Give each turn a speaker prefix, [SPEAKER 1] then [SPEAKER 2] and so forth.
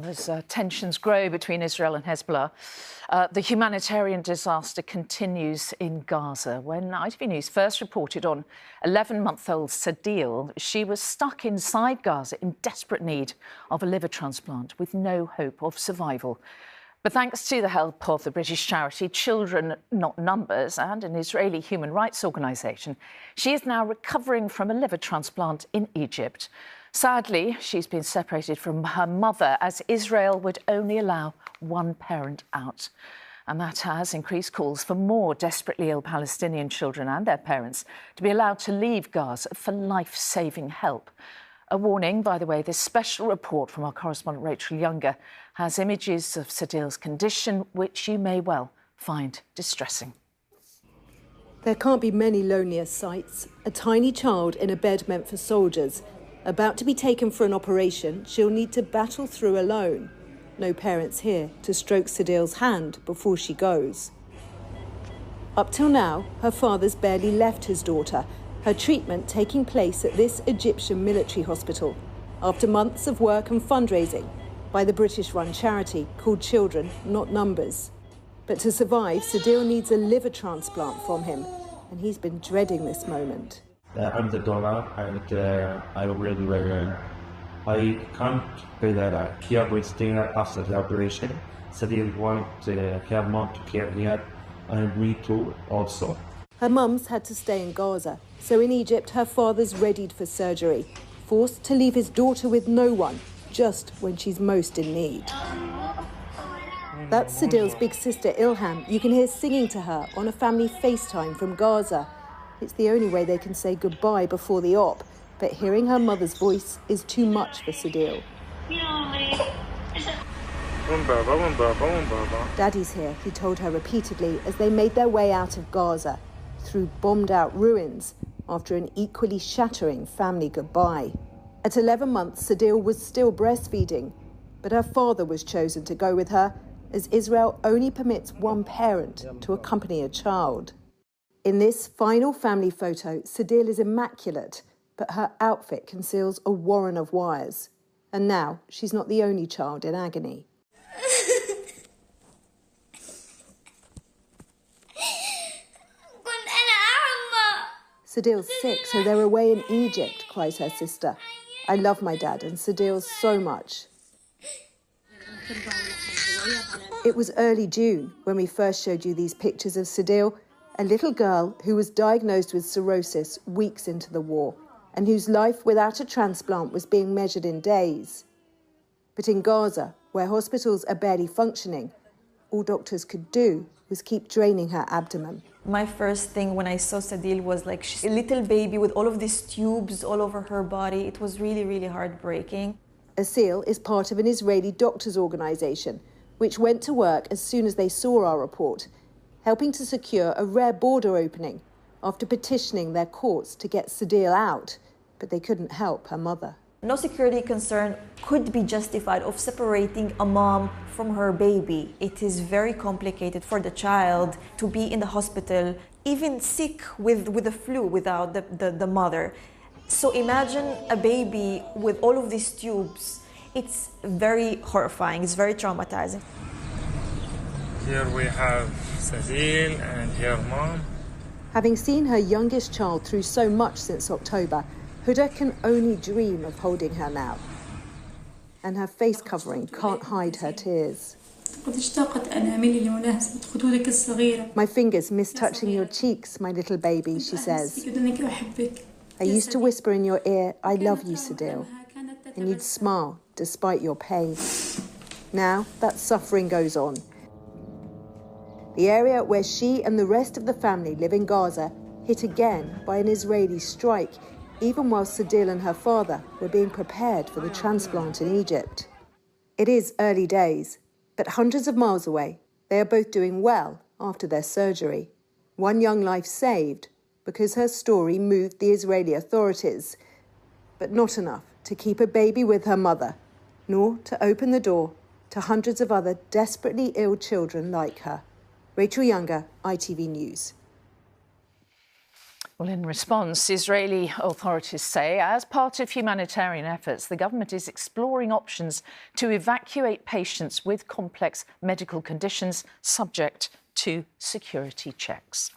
[SPEAKER 1] As tensions grow between Israel and Hezbollah, the humanitarian disaster continues in Gaza. When ITV News first reported on 11-month-old Sadeel, she was stuck inside Gaza in desperate need of a liver transplant with no hope of survival. But thanks to the help of the British charity Children Not Numbers and an Israeli human rights organisation, she is now recovering from a liver transplant in Egypt. Sadly, she's been separated from her mother as Israel would only allow one parent out. And that has increased calls for more desperately ill Palestinian children and their parents to be allowed to leave Gaza for life-saving help. A warning, by the way, this special report from our correspondent Rachel Younger has images of Sadeel's condition, which you may well find distressing.
[SPEAKER 2] There can't be many lonelier sights. A tiny child in a bed meant for soldiers. About to be taken for an operation, she'll need to battle through alone. No parents here to stroke Sadeel's hand before she goes. Up till now, her father's barely left his daughter, her treatment taking place at this Egyptian military hospital, after months of work and fundraising by the British-run charity called Children Not Numbers. But to survive, Sadeel needs a liver transplant from him, and he's been dreading this moment.
[SPEAKER 3] I'm the donor, and I really I can't feel that I care wasting after the operation. Sadeel wants her mom to care here, and me too also.
[SPEAKER 2] Her mum's had to stay in Gaza, so in Egypt her father's readied for surgery, forced to leave his daughter with no one, just when she's most in need. That's Sadeel's big sister Ilham. You can hear singing to her on a family FaceTime from Gaza. It's the only way they can say goodbye before the op, but hearing her mother's voice is too much for Sadeel. Daddy's here, he told her repeatedly as they made their way out of Gaza, through bombed-out ruins, after an equally shattering family goodbye. At 11 months, Sadeel was still breastfeeding, but her father was chosen to go with her, as Israel only permits one parent to accompany a child. In this final family photo, Sadeel is immaculate, but her outfit conceals a warren of wires. And now she's not the only child in agony. Sadeel's sick, so they're away in Egypt, cries her sister. I love my dad and Sadeel so much. It was early June when we first showed you these pictures of Sadeel, a little girl who was diagnosed with cirrhosis weeks into the war and whose life without a transplant was being measured in days. But in Gaza, where hospitals are barely functioning, all doctors could do was keep draining her abdomen.
[SPEAKER 4] My first thing when I saw Sadeel was like she's a little baby with all of these tubes all over her body. It was really, really heartbreaking.
[SPEAKER 2] Asil is part of an Israeli doctors' organisation, which went to work as soon as they saw our report, helping to secure a rare border opening after petitioning their courts to get Sadeel out, but they couldn't help her mother.
[SPEAKER 4] No security concern could be justified of separating a mom from her baby. It is very complicated for the child to be in the hospital, even sick with the flu without the mother. So imagine a baby with all of these tubes. It's very horrifying, it's very traumatizing.
[SPEAKER 5] Here we have Sadeel and her mom.
[SPEAKER 2] Having seen her youngest child through so much since October, Huda can only dream of holding her now. And her face covering can't hide her tears. My fingers miss touching your cheeks, my little baby, she says. I used to whisper in your ear, I love you, Sadeel. And you'd smile despite your pain. Now that suffering goes on. The area where she and the rest of the family live in Gaza hit again by an Israeli strike, even while Sadeel and her father were being prepared for the transplant in Egypt. It is early days, but hundreds of miles away, they are both doing well after their surgery. One young life saved because her story moved the Israeli authorities, but not enough to keep a baby with her mother, nor to open the door to hundreds of other desperately ill children like her. Rachel Younger, ITV News.
[SPEAKER 1] Well, in response, Israeli authorities say, as part of humanitarian efforts, the government is exploring options to evacuate patients with complex medical conditions subject to security checks.